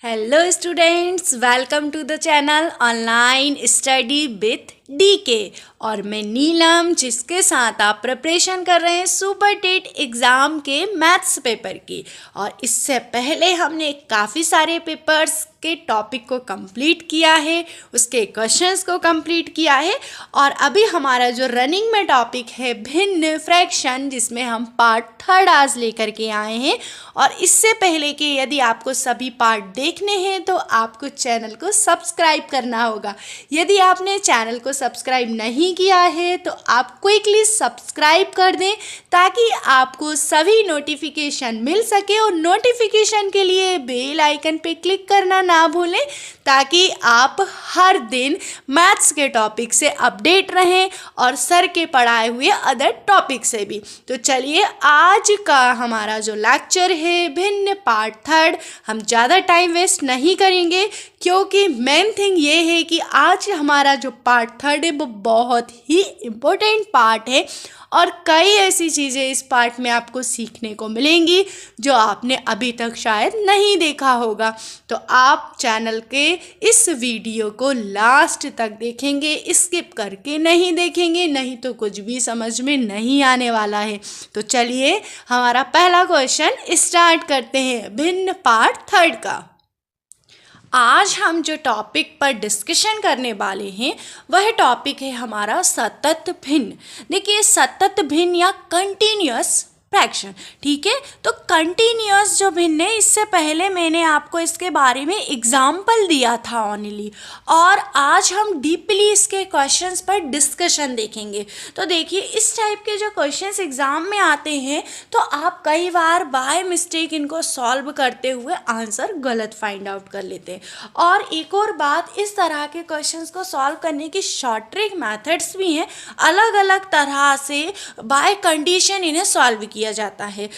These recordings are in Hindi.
Hello students, welcome to the channel online study with DK. और मैं नीलम, जिसके साथ आप प्रिपरेशन कर रहे हैं सुपर टेट एग्ज़ाम के मैथ्स पेपर की। और इससे पहले हमने काफ़ी सारे पेपर्स के टॉपिक को कंप्लीट किया है, उसके क्वेश्चंस को कंप्लीट किया है। और अभी हमारा जो रनिंग में टॉपिक है भिन्न फ्रैक्शन, जिसमें हम पार्ट 3 आज लेकर के आए हैं। और इससे पहले कि यदि आपको सभी पार्ट देखने हैं तो आपको चैनल को सब्सक्राइब करना होगा। यदि आपने चैनल को सब्सक्राइब नहीं किया है तो आप क्विकली सब्सक्राइब कर दें, ताकि आपको सभी नोटिफिकेशन मिल सके। और नोटिफिकेशन के लिए बेल आइकन पे क्लिक करना ना भूलें, ताकि आप हर दिन मैथ्स के टॉपिक से अपडेट रहें और सर के पढ़ाए हुए अदर टॉपिक से भी। तो चलिए, आज का हमारा जो लेक्चर है भिन्न पार्ट 3, हम ज़्यादा टाइम वेस्ट नहीं करेंगे, क्योंकि मेन थिंग ये है कि आज हमारा जो पार्ट 3 है वो बहुत ही इम्पोर्टेंट पार्ट है। और कई ऐसी चीज़ें इस पार्ट में आपको सीखने को मिलेंगी जो आपने अभी तक शायद नहीं देखा होगा। तो आप चैनल के इस वीडियो को लास्ट तक देखेंगे, स्किप करके नहीं देखेंगे, नहीं तो कुछ भी समझ में नहीं आने वाला है। तो चलिए, हमारा पहला क्वेश्चन स्टार्ट करते हैं भिन्न पार्ट 3 का। आज हम जो टॉपिक पर डिस्कशन करने वाले हैं वह टॉपिक है हमारा सतत भिन्न। देखिए, सतत भिन्न या कंटिन्यूअस फ्रैक्शन, ठीक है। तो कंटिन्यूअस जो भिन्न है, इससे पहले मैंने आपको इसके बारे में एग्जाम्पल दिया था ओनली, और आज हम डीपली इसके क्वेश्चंस पर डिस्कशन देखेंगे। तो देखिए, इस टाइप के जो क्वेश्चंस एग्जाम में आते हैं तो आप कई बार बाय मिस्टेक इनको सॉल्व करते हुए आंसर गलत फाइंड आउट कर लेते हैं। और एक और बात, इस तरह के क्वेश्चंस को सॉल्व करने की शॉर्ट ट्रिक मेथड्स भी हैं, अलग अलग तरह से बाय कंडीशन इन्हें सॉल्व किया जाता है।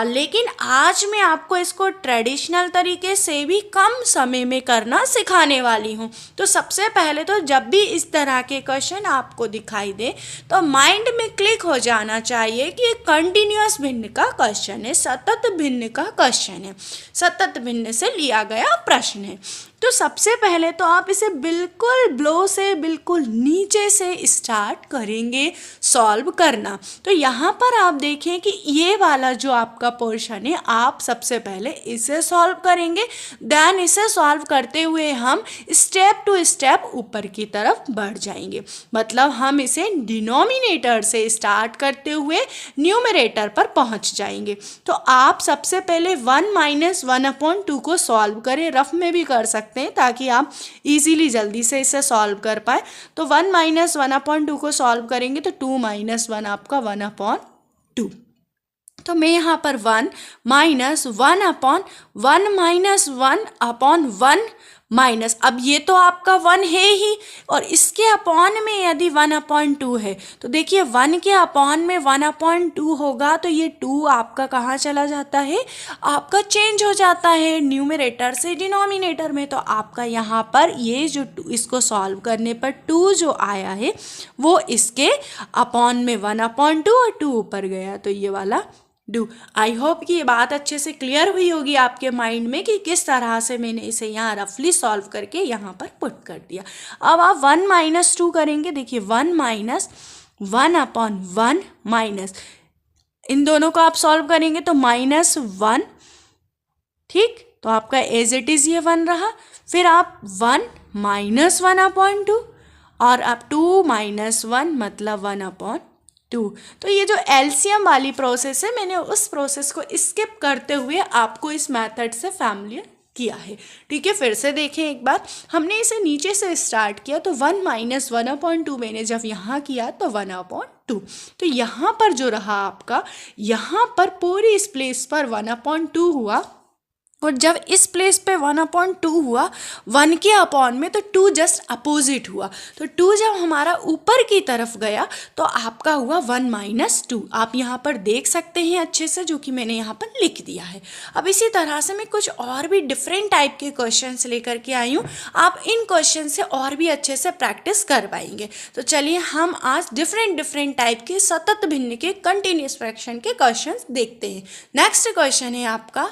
लेकिन आज मैं आपको इसको ट्रेडिशनल तरीके से भी कम समय में करना सिखाने वाली हूँ। तो सबसे पहले तो जब भी इस तरह के क्वेश्चन आपको दिखाई दे तो माइंड में क्लिक हो जाना चाहिए कि ये कंटिन्यूअस भिन्न का क्वेश्चन है, सतत भिन्न का क्वेश्चन है, सतत भिन्न से लिया गया प्रश्न है। तो सबसे पहले तो आप इसे बिल्कुल ब्लो से बिल्कुल नीचे से स्टार्ट करेंगे सॉल्व करना। तो यहाँ पर आप देखें कि ये वाला जो आपका पोर्शन है, आप सबसे पहले इसे सॉल्व करेंगे, देन इसे सॉल्व करते हुए हम स्टेप टू स्टेप ऊपर की तरफ बढ़ जाएंगे। मतलब हम इसे डिनोमिनेटर से स्टार्ट करते हुए न्यूमरेटर पर पहुँच जाएंगे। तो आप सबसे पहले 1 - 1/2 को सॉल्व करें, रफ में भी कर सकते हैं ताकि आप इजीली जल्दी से इसे सॉल्व कर पाए। तो 1 - 1/2 को सॉल्व करेंगे तो 2 - 1 आपका 1/2। तो मैं यहाँ पर 1 - 1/1 माइनस, अब ये तो आपका 1 है ही, और इसके अपॉन में यदि 1/2 है तो देखिए 1 के अपॉन में 1/2 होगा तो ये 2 आपका कहाँ चला जाता है, आपका चेंज हो जाता है न्यूमरेटर से डिनोमिनेटर में। तो आपका यहाँ पर ये जो इसको सॉल्व करने पर 2 जो आया है वो इसके अपॉन में 1/2 और 2 ऊपर गया, तो ये वाला डू। आई होप कि ये बात अच्छे से क्लियर हुई होगी आपके माइंड में कि किस तरह से मैंने इसे यहाँ रफली सॉल्व करके यहाँ पर पुट कर दिया। अब आप 1 - 2 करेंगे। देखिए 1 - 1/1 माइनस, इन दोनों को आप सॉल्व करेंगे तो -1, ठीक। तो आपका एज इट इज़ ये 1 रहा। फिर आप 1 - 1/2 और अब 2 - 1 मतलब 1/2। तो ये जो एलसीएम वाली प्रोसेस है, मैंने उस प्रोसेस को स्किप करते हुए आपको इस मेथड से फैमिलियर किया है, ठीक है। फिर से देखें एक बार, हमने इसे नीचे से स्टार्ट किया तो 1 - 1/2 मैंने जब यहाँ किया तो 1/2। तो यहाँ पर जो रहा आपका, यहाँ पर पूरी इस प्लेस पर 1/2 हुआ, और जब इस प्लेस पे 1/2 हुआ 1 के अपॉन में तो 2 जस्ट अपोजिट हुआ। तो 2 जब हमारा ऊपर की तरफ गया तो आपका हुआ 1 - 2। आप यहाँ पर देख सकते हैं अच्छे से, जो कि मैंने यहाँ पर लिख दिया है। अब इसी तरह से मैं कुछ और भी डिफरेंट टाइप के क्वेश्चंस लेकर के आई हूँ, आप इन क्वेश्चन से और भी अच्छे से प्रैक्टिस कर पाएंगे। तो चलिए, हम आज डिफरेंट टाइप के सतत भिन्न के कंटिन्यूअस फ्रैक्शन के क्वेश्चन देखते हैं। नेक्स्ट क्वेश्चन है आपका,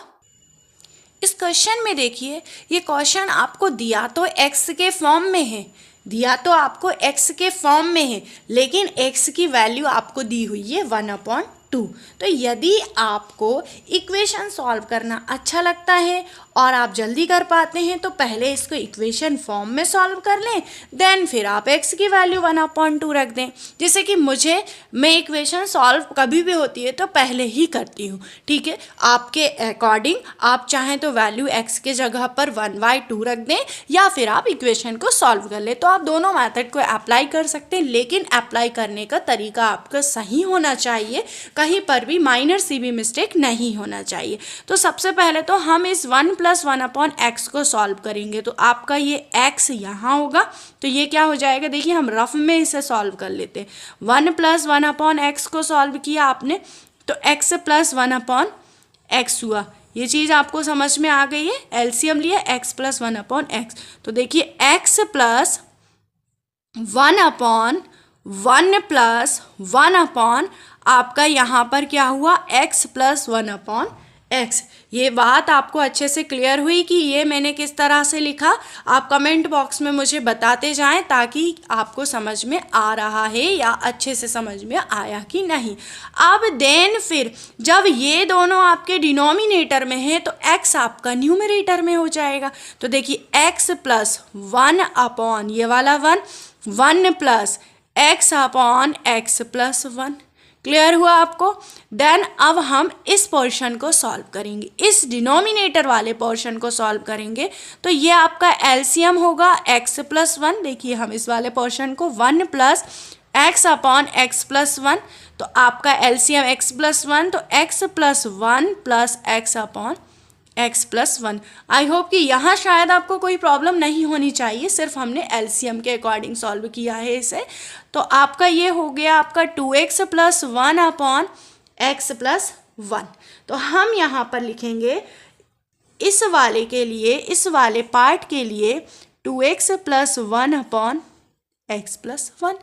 इस क्वेश्चन में देखिए, ये क्वेश्चन आपको दिया तो x के फॉर्म में है, दिया तो आपको x के फॉर्म में है, लेकिन x की वैल्यू आपको दी हुई है 1/2। तो यदि आपको इक्वेशन सॉल्व करना अच्छा लगता है और आप जल्दी कर पाते हैं तो पहले इसको इक्वेशन फॉर्म में सॉल्व कर लें, देन फिर आप x की वैल्यू 1/2 रख दें। जैसे कि मैं इक्वेशन सॉल्व कभी भी होती है तो पहले ही करती हूँ, ठीक है। आपके अकॉर्डिंग आप चाहें तो वैल्यू x के जगह पर 1/2 रख दें या फिर आप इक्वेशन को सॉल्व कर लें। तो आप दोनों मेथड को अप्लाई कर सकते हैं, लेकिन अप्लाई करने का तरीका आपका सही होना चाहिए, कहीं पर भी माइनर सी भी मिस्टेक नहीं होना चाहिए। तो सबसे पहले तो हम इस 1 + 1/x को सॉल्व करेंगे। तो आपका ये x यहाँ होगा, तो ये क्या हो जाएगा, देखिए हम रफ में इसे सॉल्व कर लेते हैं। 1 + 1/x को सॉल्व किया आपने तो x + 1/x हुआ। ये चीज़ आपको समझ में आ गई है। एलसीएम लिया x + 1/x, तो देखिए x + 1/1 + 1/, आपका यहाँ पर क्या हुआ, x + 1/x। ये बात आपको अच्छे से क्लियर हुई कि ये मैंने किस तरह से लिखा। आप कमेंट बॉक्स में मुझे बताते जाएं ताकि आपको समझ में आ रहा है या अच्छे से समझ में आया कि नहीं। अब देन फिर जब ये दोनों आपके डिनोमिनेटर में है तो x आपका न्यूमरेटर में हो जाएगा। तो देखिए x + 1/, ये वाला 1 + x/x + 1। क्लियर हुआ आपको। देन अब हम इस पोर्शन को सॉल्व करेंगे, इस डिनोमिनेटर वाले पोर्शन को सॉल्व करेंगे। तो ये आपका एलसीएम होगा x + 1। देखिए हम इस वाले पोर्शन को 1 + x/x + 1, तो आपका एलसीएम x + 1, तो x + 1 + x/x + 1। आई होप कि यहाँ शायद आपको कोई प्रॉब्लम नहीं होनी चाहिए, सिर्फ हमने एलसीएम के अकॉर्डिंग सॉल्व किया है इसे। तो आपका ये हो गया आपका 2x + 1/x + 1। तो हम यहाँ पर लिखेंगे इस वाले के लिए, इस वाले पार्ट के लिए 2x + 1/x + 1।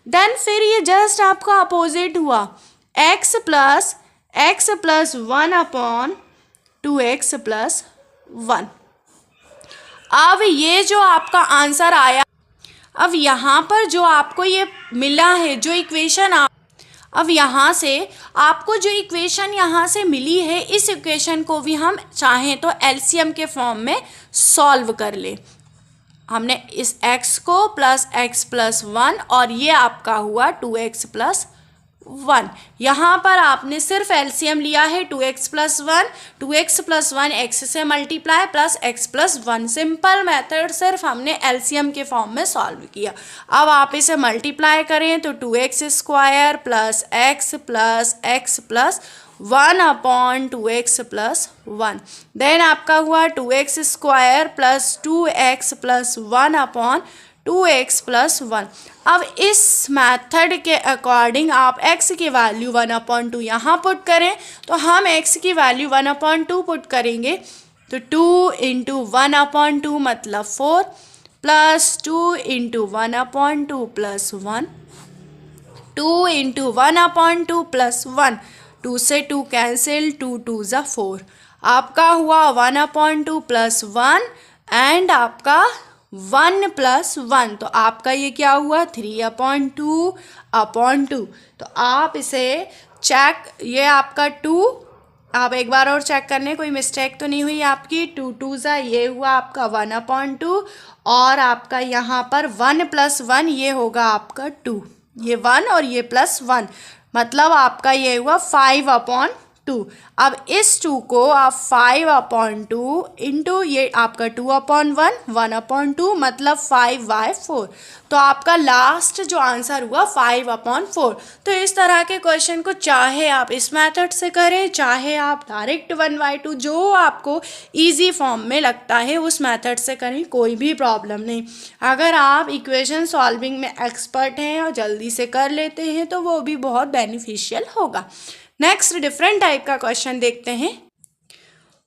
देन फिर ये जस्ट आपका अपोजिट हुआ, x + 1/2x + 1। अब ये जो आपका आंसर आया, अब यहाँ पर जो आपको ये मिला है, जो इक्वेशन अब यहाँ से आपको जो इक्वेशन यहाँ से मिली है, इस इक्वेशन को भी हम चाहें तो एलसीएम के फॉर्म में सॉल्व कर ले। हमने इस x को +x + 1 और ये आपका हुआ 2x + 1। यहाँ पर आपने सिर्फ एलसीएम लिया है 2x + 1, 2x + 1 x से multiply plus x + 1। Simple method, सिर्फ हमने एलसीएम के फॉर्म में सॉल्व किया। अब आप इसे मल्टीप्लाई करें तो 2x² + x + x + 1/2x + 1। Then आपका हुआ 2x² + 2x + 1/2x + 1। अब इस मेथड के अकॉर्डिंग आप x की वैल्यू 1/2 यहाँ पुट करें, तो हम x की वैल्यू 1/2 पुट करेंगे तो 2 × 1/2 मतलब 4 + 2 × 1/2 + 1, 2 × 1/2 + 1, 2 से 2 कैंसिल, 2 × 2 = 4। आपका हुआ 1/2 + 1 एंड आपका 1 + 1, तो आपका ये क्या हुआ 3/2/2। तो आप इसे चेक, ये आपका 2, आप एक बार और चेक करने, कोई मिस्टेक तो नहीं हुई आपकी। 2 × 2 = ये हुआ आपका 1/2 और आपका यहाँ पर 1 + 1 ये होगा आपका 2, ये 1 और ये +1 मतलब आपका ये हुआ 5/2। अब इस 2 को आप 5/2 इंटू ये आपका 2/1, 1/2 मतलब 5/4। तो आपका लास्ट जो आंसर हुआ 5/4। तो इस तरह के क्वेश्चन को चाहे आप इस मेथड से करें, चाहे आप डायरेक्ट 1/2, जो आपको इजी फॉर्म में लगता है उस मेथड से करें, कोई भी प्रॉब्लम नहीं। अगर आप इक्वेशन सॉल्विंग में एक्सपर्ट हैं और जल्दी से कर लेते हैं तो वो भी बहुत बेनिफिशियल होगा। नेक्स्ट डिफरेंट टाइप का क्वेश्चन देखते हैं।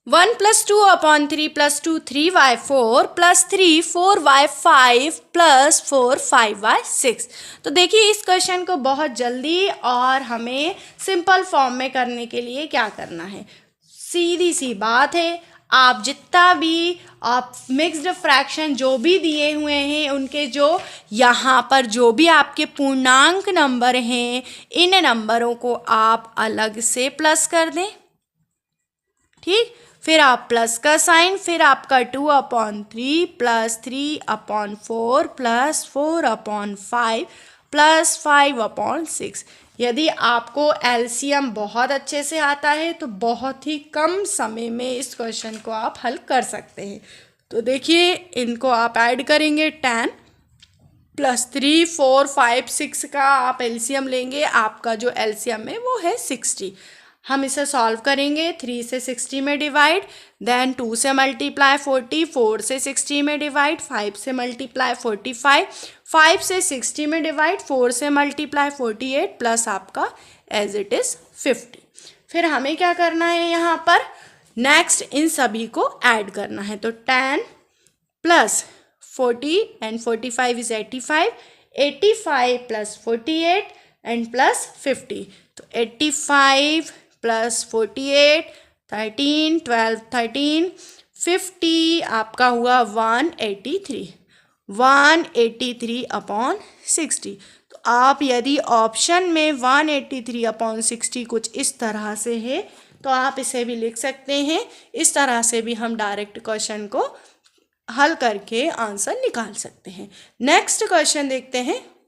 1 + 2/3 + 2 3/4 + 3 4/5 + 4 5/6। तो देखिए इस क्वेश्चन को बहुत जल्दी और हमें सिंपल फॉर्म में करने के लिए क्या करना है, सीधी सी बात है, आप जितना भी आप मिक्स्ड फ्रैक्शन जो भी दिए हुए हैं उनके जो यहाँ पर जो भी आपके पूर्णांक नंबर हैं इन नंबरों को आप अलग से प्लस कर दें। ठीक, फिर आप प्लस का साइन, फिर आपका 2/3 प्लस 3/4 प्लस 4/5 प्लस 5/6। यदि आपको एलसीएम बहुत अच्छे से आता है तो बहुत ही कम समय में इस क्वेश्चन को आप हल कर सकते हैं। तो देखिए इनको आप ऐड करेंगे 10 प्लस 3 4 5 6 का आप एलसीएम लेंगे, आपका जो एलसीएम है वो है 60। हम इसे सॉल्व करेंगे, 3 से 60 में डिवाइड, देन 2 से मल्टीप्लाई 40, 4 से 60 में डिवाइड, 5 से मल्टीप्लाई 45, 5 से 60 में डिवाइड, 4 से मल्टीप्लाई 48 प्लस आपका एज इट इज़ 50। फिर हमें क्या करना है यहाँ पर, नेक्स्ट इन सभी को ऐड करना है। तो 10 plus 40 and 45 is 85, 85 plus 48 and plus 50। तो 85 प्लस 48, 13 12 13 50 आपका हुआ 183, 183/60। तो आप यदि ऑप्शन में 183/60 कुछ इस तरह से है तो आप इसे भी लिख सकते हैं। इस तरह से भी हम डायरेक्ट क्वेश्चन को हल करके आंसर निकाल सकते हैं। नेक्स्ट क्वेश्चन देखते हैं।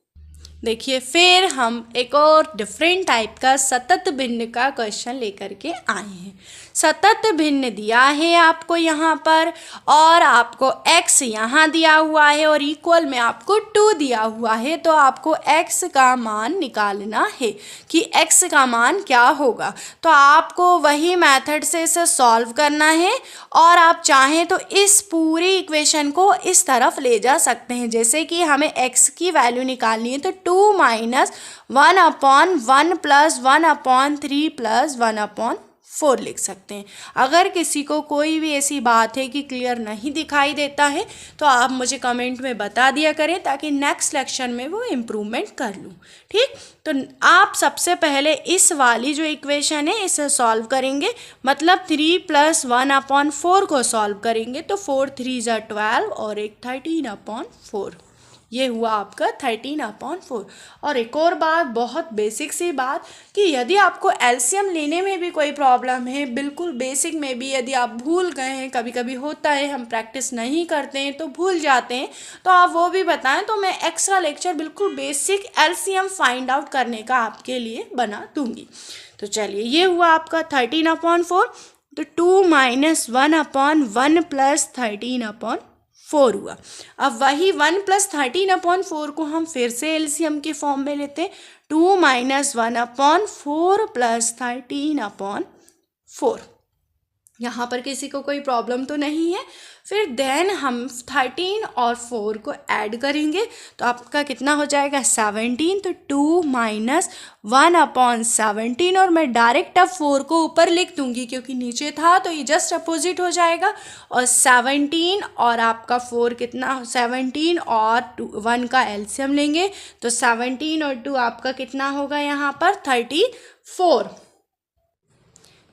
देखिए फिर हम एक और डिफरेंट टाइप का सतत भिन्न का क्वेश्चन लेकर के आए हैं। सतत भिन्न दिया है आपको यहाँ पर और आपको x यहाँ दिया हुआ है और इक्वल में आपको 2 दिया हुआ है। तो आपको x का मान निकालना है कि x का मान क्या होगा। तो आपको वही मेथड से इसे सॉल्व करना है और आप चाहें तो इस पूरी इक्वेशन को इस तरफ ले जा सकते हैं। जैसे कि हमें x की वैल्यू निकालनी है तो 2 माइनस 1/1 प्लस 1/3 प्लस 1/4 लिख सकते हैं। अगर किसी को कोई भी ऐसी बात है कि क्लियर नहीं दिखाई देता है तो आप मुझे कमेंट में बता दिया करें ताकि नेक्स्ट लेक्चर में वो इम्प्रूवमेंट कर लूँ। ठीक, तो आप सबसे पहले इस वाली जो इक्वेशन है इसे सॉल्व करेंगे, मतलब 3 प्लस 1/4 को सॉल्व करेंगे तो 4 3 = 12 और एक 13/4। ये हुआ आपका 13/4। और एक और बात, बहुत बेसिक सी बात, कि यदि आपको एलसीएम लेने में भी कोई प्रॉब्लम है, बिल्कुल बेसिक में भी यदि आप भूल गए हैं, कभी कभी होता है हम प्रैक्टिस नहीं करते हैं तो भूल जाते हैं, तो आप वो भी बताएं तो मैं एक्स्ट्रा लेक्चर बिल्कुल बेसिक एलसीएम फाइंड आउट करने का आपके लिए बना दूंगी। तो चलिए ये हुआ आपका 13/4। तो 2 माइनस 1/1 प्लस 13/4 हुआ। अब वही 1 प्लस 13/4 को हम फिर से एलसीएम के फॉर्म में लेते, 2 माइनस 1/4 प्लस 13/4। यहाँ पर किसी को कोई प्रॉब्लम तो नहीं है। फिर देन हम 13 और 4 को ऐड करेंगे तो आपका कितना हो जाएगा 17। तो 2 माइनस 1/17 और मैं डायरेक्ट अब 4 को ऊपर लिख दूंगी क्योंकि नीचे था तो ये जस्ट अपोजिट हो जाएगा। और 17 और आपका 4 कितना, 17 और 1 का एलसीएम लेंगे तो 17 और 2 आपका कितना होगा यहाँ पर 34।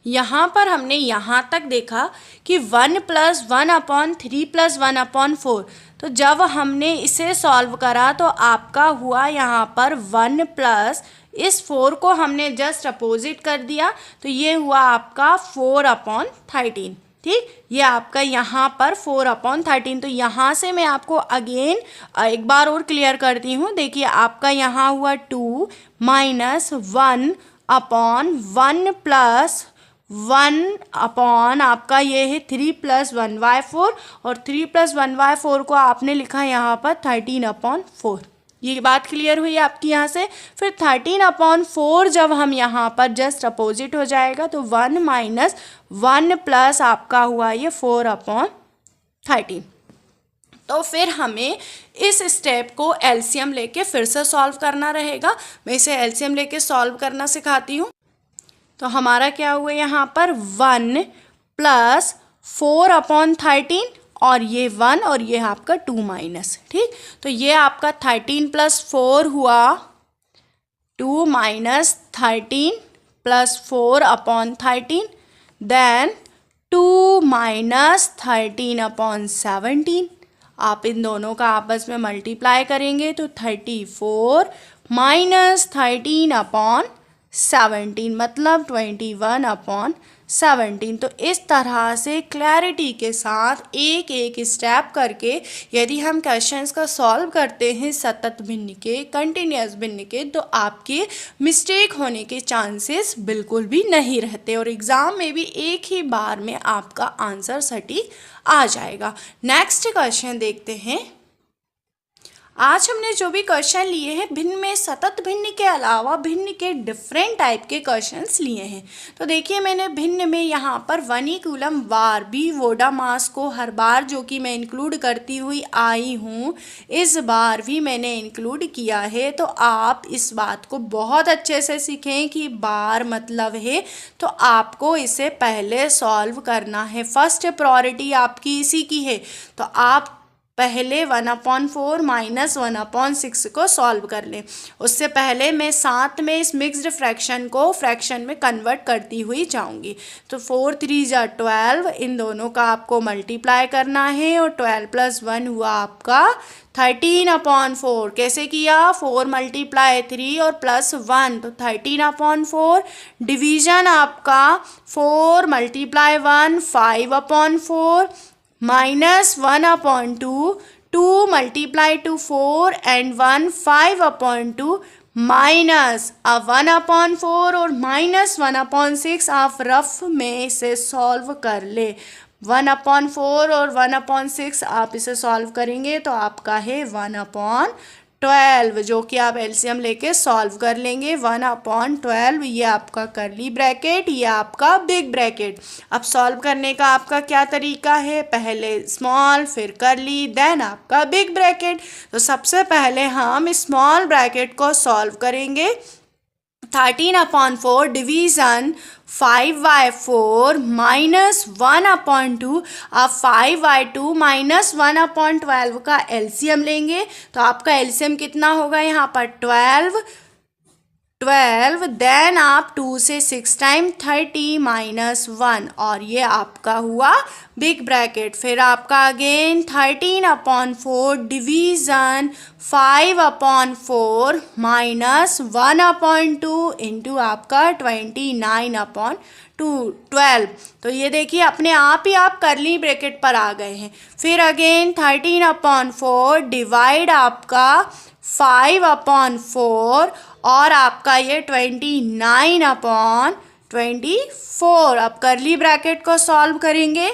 यहाँ पर हमने यहाँ तक देखा कि 1 प्लस 1/3 प्लस 1/4, तो जब हमने इसे सॉल्व करा तो आपका हुआ यहाँ पर 1 प्लस इस 4 को हमने जस्ट अपोजिट कर दिया तो ये हुआ आपका 4/13। ठीक, ये आपका यहाँ पर 4/13। तो यहाँ से मैं आपको अगेन एक बार और क्लियर करती हूँ। देखिए आपका यहाँ हुआ 2 माइनस 1/1 प्लस 1 आपका ये है 3 प्लस 1/4 और 3 प्लस 1/4 को आपने लिखा यहाँ पर 13/4। ये बात क्लियर हुई आपकी यहाँ से। फिर 13/4 जब हम यहाँ पर जस्ट अपोजिट हो जाएगा तो 1 माइनस 1 प्लस आपका हुआ ये 4/13। तो फिर हमें इस स्टेप को एलसीएम लेके फिर से सॉल्व करना रहेगा। मैं इसे एलसीएम लेके सॉल्व करना सिखाती हूँ। तो हमारा क्या हुआ यहाँ पर 1 प्लस 4/13 और ये 1 और ये आपका 2 माइनस। ठीक, तो ये आपका 13 प्लस 4 हुआ 2 माइनस 13 प्लस 4/13, देन 2 माइनस 13/17। आप इन दोनों का आपस में मल्टीप्लाई करेंगे तो 34 माइनस 13/17 मतलब 21/17। तो इस तरह से क्लैरिटी के साथ एक एक स्टेप करके यदि हम क्वेश्चंस का सॉल्व करते हैं सतत भिन्न के, कंटिन्यूअस भिन्न के, तो आपके मिस्टेक होने के चांसेस बिल्कुल भी नहीं रहते और एग्ज़ाम में भी एक ही बार में आपका आंसर सटीक आ जाएगा। नेक्स्ट क्वेश्चन देखते हैं। आज हमने जो भी क्वेश्चन लिए हैं भिन्न में सतत भिन्न के अलावा भिन्न के डिफरेंट टाइप के क्वेश्चंस लिए हैं। तो देखिए मैंने भिन्न में यहाँ पर 1 कूलम वार भी वोडा मास को हर बार जो कि मैं इंक्लूड करती हुई आई हूँ, इस बार भी मैंने इंक्लूड किया है। तो आप इस बात को बहुत अच्छे से सीखें कि बार मतलब है, तो आपको इसे पहले सॉल्व करना है। फर्स्ट प्रायोरिटी आपकी इसी की है। तो आप पहले 1/4 माइनस 1/6 को सॉल्व कर लें। उससे पहले मैं साथ में इस मिक्स्ड फ्रैक्शन को फ्रैक्शन में कन्वर्ट करती हुई जाऊंगी। तो 4 3 जा 12, इन दोनों का आपको मल्टीप्लाई करना है और 12 + 1 हुआ आपका 13/4। कैसे किया? 4 × 3 और +1 तो 13/4। डिवीजन आपका 4 × 1 5/4 माइनस 1/2, 2 × 2 4 एंड 1 5/2 माइनस 1/4 और माइनस 1/6। आप रफ में इसे सॉल्व कर ले। 1/4 और 1/6 आप इसे सॉल्व करेंगे तो आपका है 1/12, जो कि आप एलसीएम लेके सॉल्व कर लेंगे। 1/12 ये आपका करली ब्रैकेट, ये आपका बिग ब्रैकेट। अब सॉल्व करने का आपका क्या तरीका है? पहले स्मॉल फिर करली देन आपका बिग ब्रैकेट। तो सबसे पहले हम स्मॉल ब्रैकेट को सॉल्व करेंगे। 13/4 डिवीज़न 5/4 माइनस 1/2। आप 5/2 माइनस 1/12 का एलसीएम लेंगे तो आपका एलसीएम कितना होगा? यहाँ पर 12 देन आप 2 से 6 टाइम 30 माइनस 1 और ये आपका हुआ बिग ब्रैकेट। फिर आपका अगेन 13/4 डिवीज़न 5/4 माइनस 1/2 इंटू आपका 29/12। तो ये देखिए अपने आप ही आप करली ब्रैकेट पर आ गए हैं। फिर अगेन 13/4 डिवाइड आपका 5/4 और आपका ये 29/24। अब करली ब्रैकेट को सॉल्व करेंगे।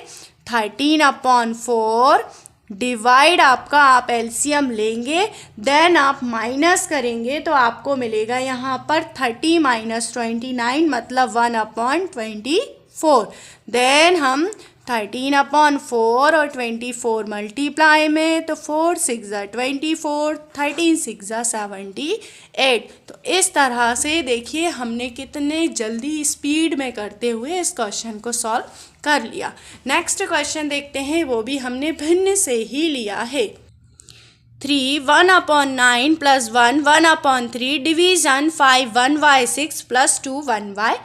13/4 डिवाइड आपका आप एलसीएम लेंगे देन आप माइनस करेंगे तो आपको मिलेगा यहाँ पर 30 माइनस 29 मतलब 1/24। देन हम 13/4 और 24 मल्टीप्लाई में तो 4 6 जा 24, 13 6 जा 78। तो इस तरह से देखिए हमने कितने जल्दी स्पीड में करते हुए इस क्वेश्चन को सॉल्व कर लिया। नेक्स्ट क्वेश्चन देखते हैं, वो भी हमने भिन्न से ही लिया है। 3 1/9 + 1 1/3 डिवीज़न 5 1/6 + 2 1/3।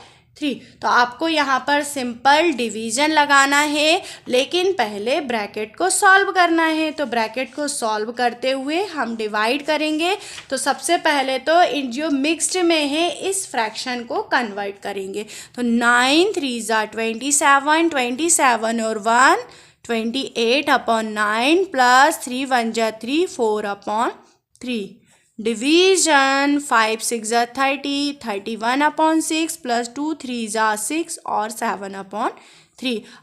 तो आपको यहाँ पर सिंपल डिवीज़न लगाना है लेकिन पहले ब्रैकेट को सॉल्व करना है। तो ब्रैकेट को सॉल्व करते हुए हम डिवाइड करेंगे। तो सबसे पहले तो इन जो मिक्स्ड में है इस फ्रैक्शन को कन्वर्ट करेंगे। तो 9 3 जा 27, 27 और 1 28/9 + 3 1 जा 3 4/3। डिवीजन 5 6 जा 30, 31/6 + 2 3 जा 6 और 7/3।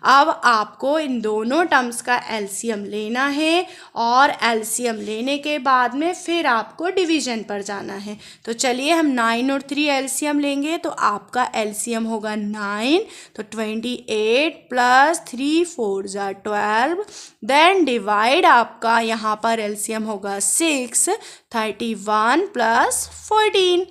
अब आपको इन दोनों टर्म्स का एलसीएम लेना है और एलसीएम लेने के बाद में फिर आपको डिवीजन पर जाना है। तो चलिए हम 9 और 3 एलसीएम लेंगे तो आपका एलसीएम होगा 9। तो 28 + 3 4 जा 12 देन डिवाइड आपका यहाँ पर एलसीएम होगा 6, 31 + 14।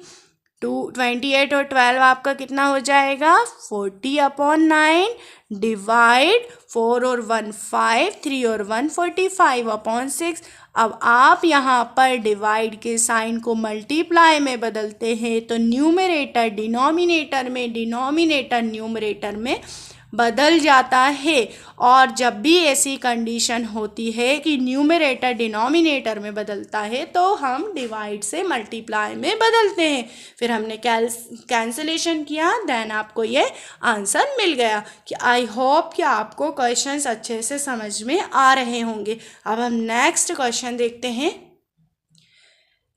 28 और 12 आपका कितना हो जाएगा? 40/9 डिवाइड 4 और 1 5, 3 और 1 45/6। अब आप यहाँ पर डिवाइड के साइन को मल्टीप्लाई में बदलते हैं तो न्यूमरेटर डिनोमिनेटर में, डिनोमिनेटर न्यूमरेटर में बदल जाता है। और जब भी ऐसी कंडीशन होती है कि न्यूमरेटर डिनोमिनेटर में बदलता है तो हम डिवाइड से मल्टीप्लाई में बदलते हैं। फिर हमने कैंसिलेशन किया, देन आपको ये आंसर मिल गया। कि आई होप कि आपको क्वेश्चंस अच्छे से समझ में आ रहे होंगे। अब हम नेक्स्ट क्वेश्चन देखते हैं।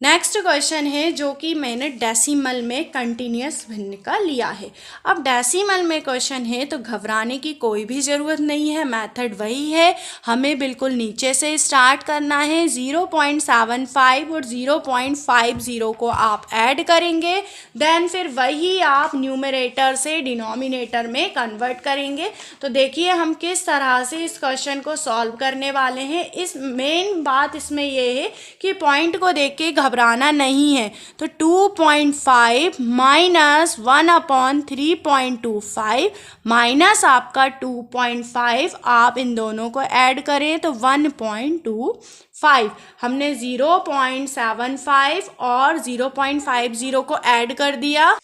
नेक्स्ट क्वेश्चन है जो कि मैंने डेसिमल में कंटिन्यूस भिन्न का लिया है। अब डेसिमल में क्वेश्चन है तो घबराने की कोई भी ज़रूरत नहीं है, मेथड वही है। हमें बिल्कुल नीचे से स्टार्ट करना है। 0.75 और 0.50 को आप ऐड करेंगे, देन फिर वही आप न्यूमरेटर से डिनोमिनेटर में कन्वर्ट करेंगे। तो देखिए हम किस तरह से इस क्वेश्चन को सॉल्व करने वाले हैं। इस मेन बात इसमें ये है कि पॉइंट को देख के घबराना नहीं है। तो 2.5 माइनस 1/3.25 माइनस आपका 2.5, आप इन दोनों को ऐड करें तो 1.25। हमने 0.75 और 0.50 को ऐड कर दिया।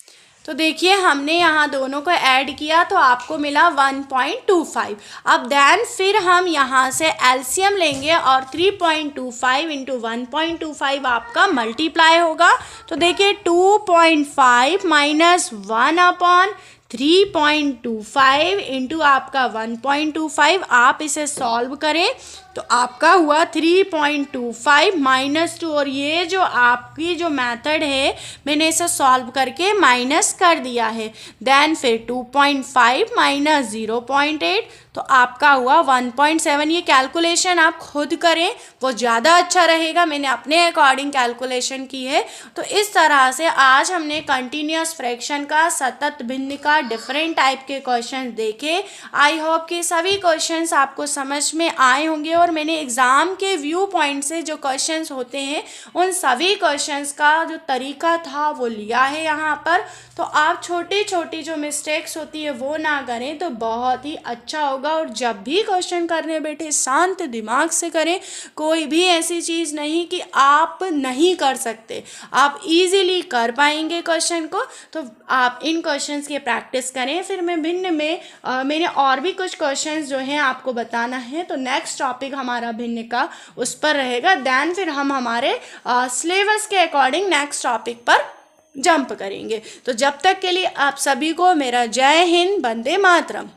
तो देखिए हमने यहाँ दोनों को ऐड किया तो आपको मिला 1.25। अब देन फिर हम यहाँ से एलसीएम लेंगे और 3.25 इंटू 1.25 आपका मल्टीप्लाई होगा। तो देखिए 2.5 माइनस 1/3.25 इंटू आपका 1.25, आप इसे सॉल्व करें तो आपका हुआ 3.25 माइनस 2। और ये जो आपकी जो मेथड है मैंने इसे सॉल्व करके माइनस कर दिया है। देन फिर 2.5 माइनस 0.8 तो आपका हुआ 1.7। ये कैलकुलेशन आप खुद करें, वो ज़्यादा अच्छा रहेगा। मैंने अपने अकॉर्डिंग कैलकुलेशन की है। तो इस तरह से आज हमने कंटिन्यूस फ्रैक्शन का, सतत भिन्न का, डिफरेंट टाइप के क्वेश्चन देखे। आई होप कि सभी क्वेश्चंस आपको समझ में आए होंगे और मैंने एग्ज़ाम के व्यू पॉइंट से जो क्वेश्चंस होते हैं उन सभी क्वेश्चंस का जो तरीका था वो लिया है यहाँ पर। तो आप छोटी छोटी जो मिस्टेक्स होती है वो ना करें तो बहुत ही अच्छा होगा। और जब भी क्वेश्चन करने बैठे शांत दिमाग से करें। कोई भी ऐसी चीज़ नहीं कि आप नहीं कर सकते, आप इजीली कर पाएंगे क्वेश्चन को। तो आप इन क्वेश्चंस की प्रैक्टिस करें। फिर मैं भिन्न में मैंने और भी कुछ क्वेश्चंस जो हैं आपको बताना है। तो नेक्स्ट टॉपिक हमारा भिन्न का उस पर रहेगा। देन फिर हम हमारे सिलेबस के अकॉर्डिंग नेक्स्ट टॉपिक पर जंप करेंगे। तो जब तक के लिए आप सभी को मेरा जय हिंद, वंदे मातरम।